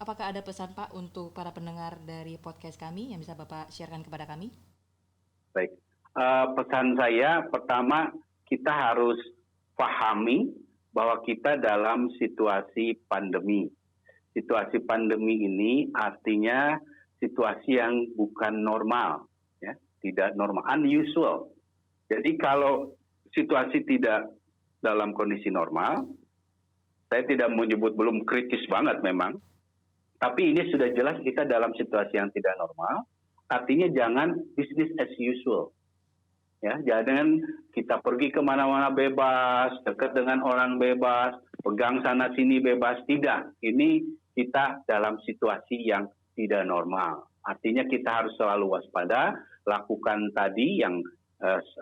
apakah ada pesan Pak untuk para pendengar dari podcast kami yang bisa Bapak sharekan kepada kami? Baik, pesan saya pertama kita harus pahami bahwa kita dalam situasi pandemi. Situasi pandemi ini artinya situasi yang bukan normal, ya, tidak normal, unusual. Jadi kalau situasi tidak dalam kondisi normal, saya tidak menyebut belum kritis banget memang, tapi ini sudah jelas kita dalam situasi yang tidak normal, artinya jangan business as usual. Ya, jangan kita pergi kemana-mana bebas, dekat dengan orang bebas, pegang sana sini bebas. Tidak, ini kita dalam situasi yang tidak normal. Artinya kita harus selalu waspada, lakukan tadi yang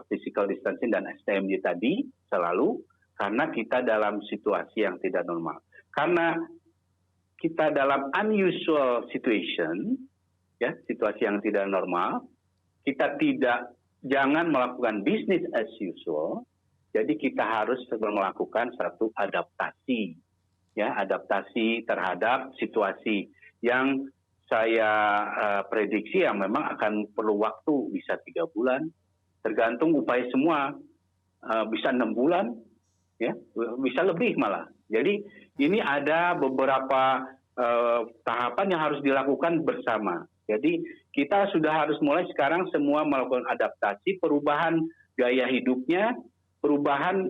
physical distancing dan STMJ tadi selalu, karena kita dalam situasi yang tidak normal. Karena kita dalam unusual situation, ya, situasi yang tidak normal, kita jangan melakukan business as usual, jadi kita harus melakukan satu adaptasi, ya, adaptasi terhadap situasi yang saya prediksi yang memang akan perlu waktu, bisa 3 bulan, tergantung upaya semua, bisa 6 bulan, ya, bisa lebih malah. Jadi ini ada beberapa tahapan yang harus dilakukan bersama. Jadi kita sudah harus mulai sekarang semua melakukan adaptasi, perubahan gaya hidupnya, perubahan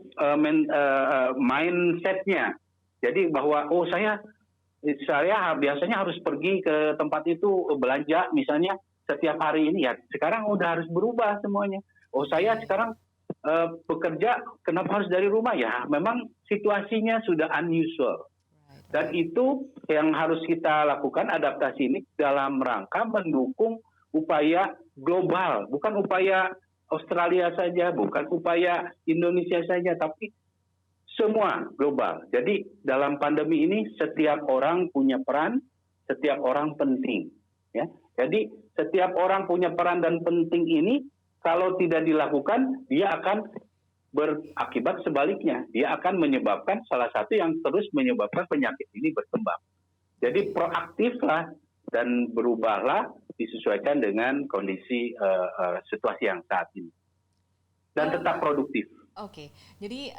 mindsetnya. Jadi bahwa saya biasanya harus pergi ke tempat itu belanja misalnya setiap hari ini, ya sekarang udah harus berubah semuanya. Saya sekarang bekerja, kenapa harus dari rumah? Ya memang situasinya sudah unusual. Dan itu yang harus kita lakukan, adaptasi ini dalam rangka mendukung upaya global, bukan upaya Australia saja, bukan upaya Indonesia saja, tapi semua global. Jadi dalam pandemi ini setiap orang punya peran, setiap orang penting. Ya. Jadi setiap orang punya peran dan penting ini, kalau tidak dilakukan, dia akan berakibat sebaliknya. Dia akan menyebabkan salah satu yang terus menyebabkan penyakit ini berkembang. Jadi proaktiflah dan berubahlah disesuaikan dengan kondisi situasi yang saat ini. Dan tetap produktif. Oke, jadi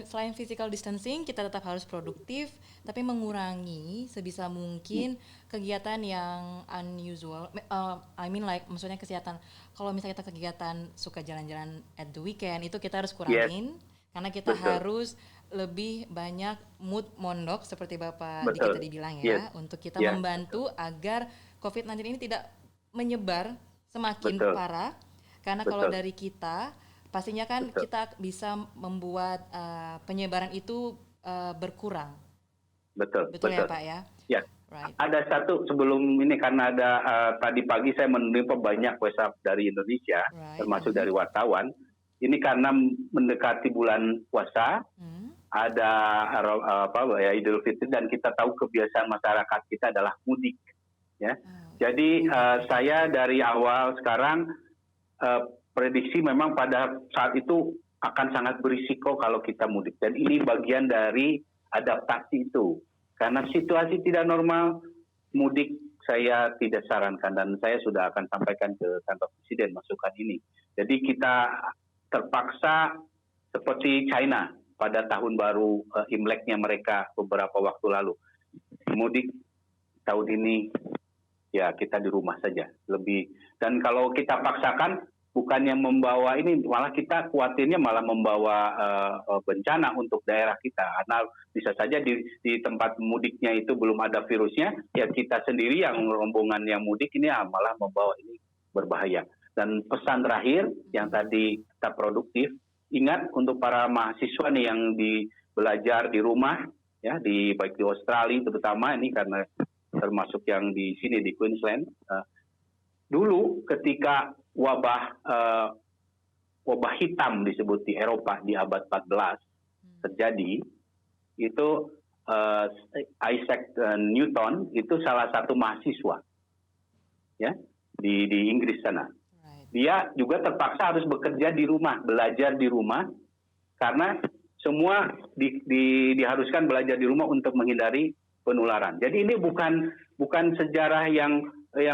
selain physical distancing, kita tetap harus produktif, tapi mengurangi sebisa mungkin kegiatan yang unusual. Maksudnya kesehatan. Kalau misalnya kita kegiatan suka jalan-jalan at the weekend, itu kita harus kurangin, karena kita harus lebih banyak mood mondok seperti Bapak Diki tadi bilang ya, untuk kita membantu agar COVID-19 ini tidak menyebar semakin parah, karena kalau dari kita pastinya kan kita bisa membuat penyebaran itu berkurang. Betul ya Pak ya? Ya. Right. Ada satu sebelum ini, karena ada tadi pagi saya menerima banyak WhatsApp dari Indonesia, termasuk dari wartawan. Ini karena mendekati bulan puasa, ada Idul Fitri, dan kita tahu kebiasaan masyarakat kita adalah mudik. Ya. Jadi saya dari awal sekarang prediksi memang pada saat itu akan sangat berisiko kalau kita mudik. Dan ini bagian dari adaptasi itu. Karena situasi tidak normal, mudik saya tidak sarankan. Dan saya sudah akan sampaikan ke kantor Presiden masukan ini. Jadi kita terpaksa seperti China pada tahun baru Imleknya mereka beberapa waktu lalu. Mudik tahun ini, ya kita di rumah saja. Dan kalau kita paksakan, bukannya membawa ini, malah kita khawatirnya malah membawa bencana untuk daerah kita. Karena bisa saja di tempat mudiknya itu belum ada virusnya, ya kita sendiri yang rombongan yang mudik ini malah membawa ini berbahaya. Dan pesan terakhir yang tadi kita produktif, ingat untuk para mahasiswa nih yang belajar di rumah, ya baik di Australia terutama ini karena termasuk yang di sini di Queensland. Dulu ketika wabah hitam disebut di Eropa di abad 14 terjadi, itu Isaac Newton itu salah satu mahasiswa, ya di Inggris sana. Dia juga terpaksa harus bekerja di rumah, belajar di rumah, karena semua diharuskan belajar di rumah untuk menghindari penularan. Jadi ini bukan sejarah yang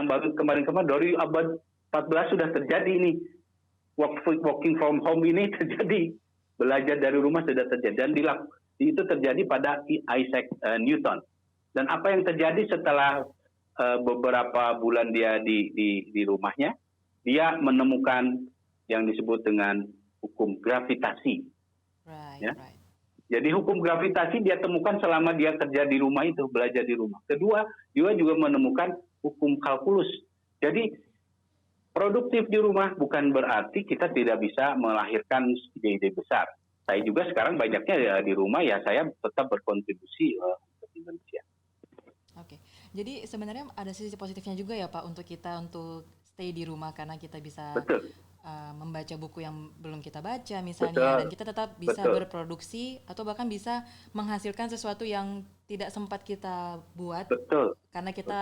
baru kemarin-kemarin, dari abad 14 sudah terjadi ini. Working from home ini terjadi. belajar dari rumah sudah terjadi dan itu terjadi pada Isaac Newton. Dan apa yang terjadi setelah beberapa bulan dia di rumahnya, dia menemukan yang disebut dengan hukum gravitasi. Right, Ya. right. Jadi hukum gravitasi dia temukan selama dia kerja di rumah itu, belajar di rumah. Kedua, dia juga menemukan hukum kalkulus. Jadi produktif di rumah bukan berarti kita tidak bisa melahirkan ide-ide besar. Saya juga sekarang banyaknya di rumah, ya saya tetap berkontribusi untuk Indonesia. Oke, jadi sebenarnya ada sisi positifnya juga ya Pak untuk kita untuk stay di rumah karena kita bisa Betul, membaca buku yang belum kita baca misalnya, betul, dan kita tetap bisa betul, berproduksi atau bahkan bisa menghasilkan sesuatu yang tidak sempat kita buat betul, karena betul, kita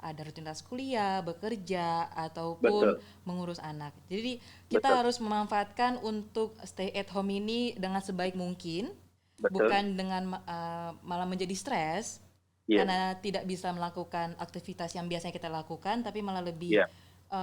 ada rutinitas kuliah, bekerja, ataupun betul, mengurus anak. Jadi betul, kita harus memanfaatkan untuk stay at home ini dengan sebaik mungkin, betul. bukan dengan malah menjadi stres Yes, karena tidak bisa melakukan aktivitas yang biasanya kita lakukan, tapi malah lebih yeah,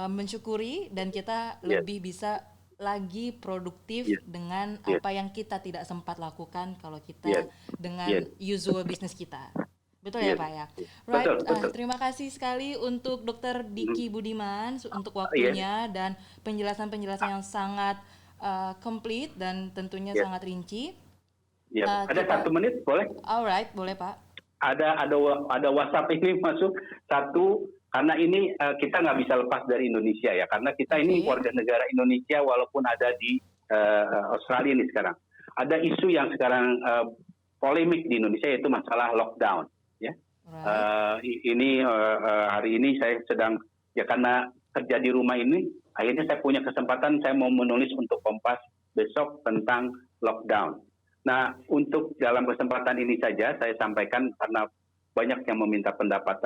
mensyukuri dan kita yes, lebih bisa lagi produktif yes, dengan yes, apa yang kita tidak sempat lakukan kalau yes, kita dengan yes, usual bisnis kita. Betul ya yes, Pak ya? yes. Right, Betul, betul. terima kasih sekali untuk Dr. Diki Budiman untuk Yes, waktunya dan penjelasan-penjelasan yang sangat komplit dan tentunya yes, sangat rinci. yes. Ada 1 menit, boleh? Alright, boleh Pak. Ada WhatsApp ini masuk satu, karena ini kita nggak bisa lepas dari Indonesia ya, karena kita ini Oke, warga negara Indonesia walaupun ada di Australia ini sekarang. Ada isu yang sekarang polemik di Indonesia, yaitu masalah lockdown. Ya, right, hari ini saya sedang, ya karena kerja di rumah ini, akhirnya saya punya kesempatan, saya mau menulis untuk Kompas besok tentang lockdown. Nah, untuk dalam kesempatan ini saja saya sampaikan, karena banyak yang meminta pendapat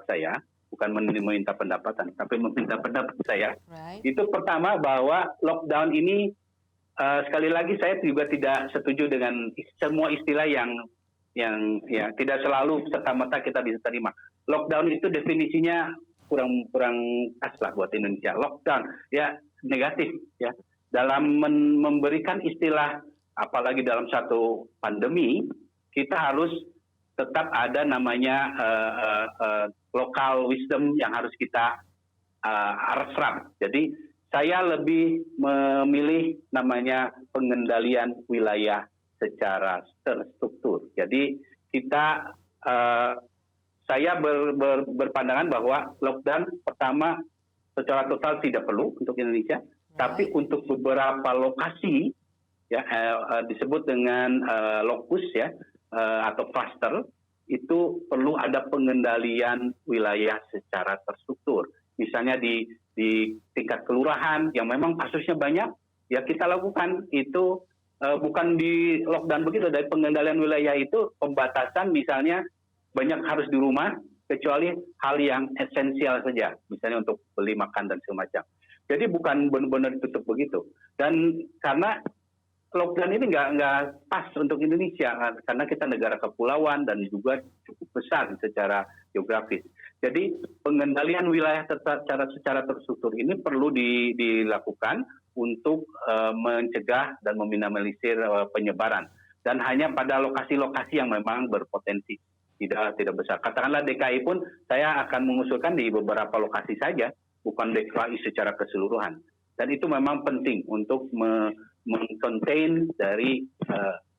saya, bukan meminta pendapatan, tapi meminta pendapat saya. right, Itu pertama, bahwa lockdown ini sekali lagi saya juga tidak setuju dengan semua istilah yang ya tidak selalu serta-merta kita bisa terima. Lockdown itu definisinya kurang pas lah buat Indonesia. Lockdown ya negatif ya. Dalam memberikan istilah, apalagi dalam satu pandemi, kita harus tetap ada namanya local wisdom yang harus kita serap. Jadi saya lebih memilih namanya pengendalian wilayah secara terstruktur. Jadi saya berpandangan bahwa lockdown pertama secara total tidak perlu untuk Indonesia, tapi right, untuk beberapa lokasi ya disebut dengan lokus ya atau cluster, itu perlu ada pengendalian wilayah secara terstruktur. Misalnya di tingkat kelurahan yang memang kasusnya banyak, ya kita lakukan itu bukan di lockdown begitu. Dari pengendalian wilayah itu pembatasan, misalnya banyak harus di rumah kecuali hal yang esensial saja, misalnya untuk beli makan dan semacam. Jadi bukan benar-benar ditutup begitu. Dan karena lockdown ini nggak pas untuk Indonesia, karena kita negara kepulauan dan juga cukup besar secara geografis. Jadi pengendalian wilayah secara terstruktur ini perlu dilakukan untuk mencegah dan meminimalisir penyebaran, dan hanya pada lokasi-lokasi yang memang berpotensi, tidak besar. Katakanlah DKI pun saya akan mengusulkan di beberapa lokasi saja, bukan DKI secara keseluruhan. Dan itu memang penting untuk meng-contain dari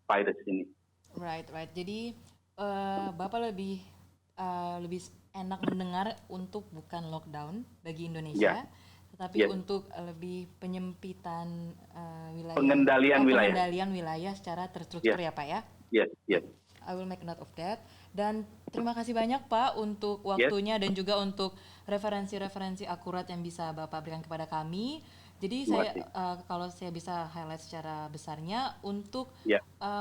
virus ini. right. Jadi Bapak lebih enak mendengar untuk bukan lockdown bagi Indonesia, tetapi untuk lebih penyempitan wilayah, pengendalian wilayah secara terstruktur ya Pak ya. Yes. I will make note of that. Dan terima kasih banyak Pak untuk waktunya dan juga untuk referensi-referensi akurat yang bisa Bapak berikan kepada kami. Jadi kalau saya bisa highlight secara besarnya untuk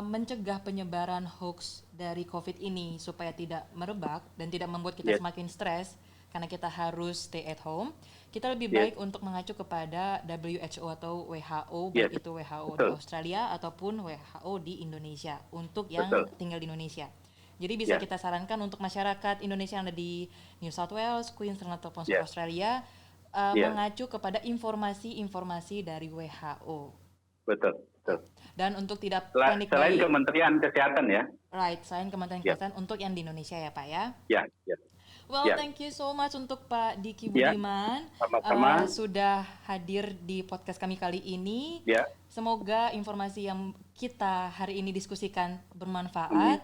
mencegah penyebaran hoax dari COVID ini supaya tidak merebak dan tidak membuat kita semakin stres karena kita harus stay at home. Kita lebih baik untuk mengacu kepada WHO atau WHO, baik itu WHO di Australia ataupun WHO di Indonesia untuk yang tinggal di Indonesia. Jadi bisa kita sarankan untuk masyarakat Indonesia yang ada di New South Wales, Queensland ataupun Australia mengacu kepada informasi-informasi dari WHO. Betul. betul. Dan untuk tidak Selain panik buying, Kementerian Kesehatan ya. right, selain Kementerian Ya, Kesehatan untuk yang di Indonesia ya Pak ya. ya, ya. Well, Ya, thank you so much untuk Pak Diki ya. Budiman Sama-sama. sudah hadir di podcast kami kali ini. Ya. Semoga informasi yang kita hari ini diskusikan bermanfaat Amin.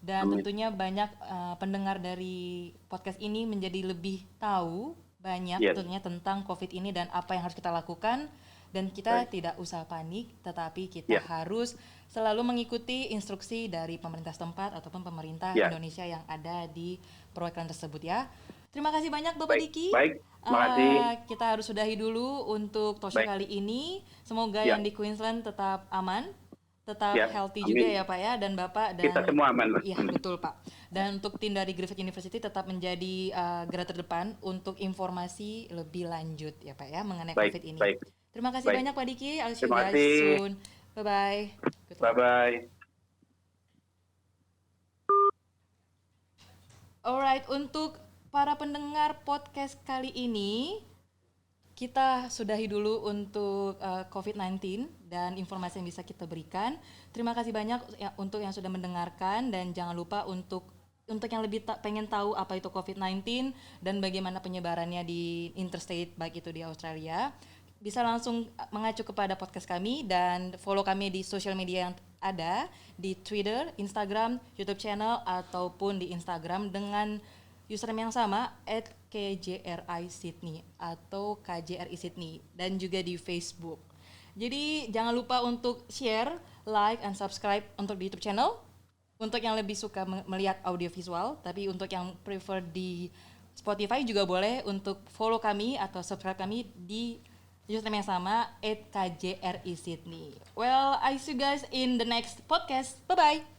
dan Amin. tentunya banyak pendengar dari podcast ini menjadi lebih tahu banyak Yes. tentunya tentang COVID ini dan apa yang harus kita lakukan. Dan kita Baik. tidak usah panik, tetapi kita Ya. harus selalu mengikuti instruksi dari pemerintah setempat ataupun pemerintah Ya. Indonesia yang ada di perwakilan tersebut ya. Terima kasih banyak Bapak Diki. Baik, terima kasih. Kita harus sudahi dulu untuk talkshow Baik. kali ini. Semoga Ya. yang di Queensland tetap aman, tetap Ya, healthy amin. juga ya Pak ya, dan Bapak dan Kita semua aman. Iya betul Pak. Dan untuk tim dari Griffith University tetap menjadi garda terdepan untuk informasi lebih lanjut ya Pak ya mengenai Baik, COVID ini. baik. Terima kasih Baik. banyak Pak Diki. I'll see you Terima guys kasih. soon. Bye bye. Bye-bye. Alright, untuk para pendengar podcast kali ini kita sudahi dulu untuk COVID-19 dan informasi yang bisa kita berikan. Terima kasih banyak untuk yang sudah mendengarkan dan jangan lupa untuk yang lebih pengen tahu apa itu COVID-19 dan bagaimana penyebarannya di interstate baik itu di Australia, bisa langsung mengacu kepada podcast kami dan follow kami di sosial media yang ada di Twitter, Instagram, YouTube channel ataupun di Instagram dengan username yang sama @kjri_sydney atau KJRI Sydney dan juga di Facebook. Jadi jangan lupa untuk share, like, and subscribe untuk di YouTube channel. Untuk yang lebih suka melihat audio visual, tapi untuk yang prefer di Spotify juga boleh untuk follow kami atau subscribe kami di username yang sama @kjri Sydney. Well, I see you guys in the next podcast. Bye bye.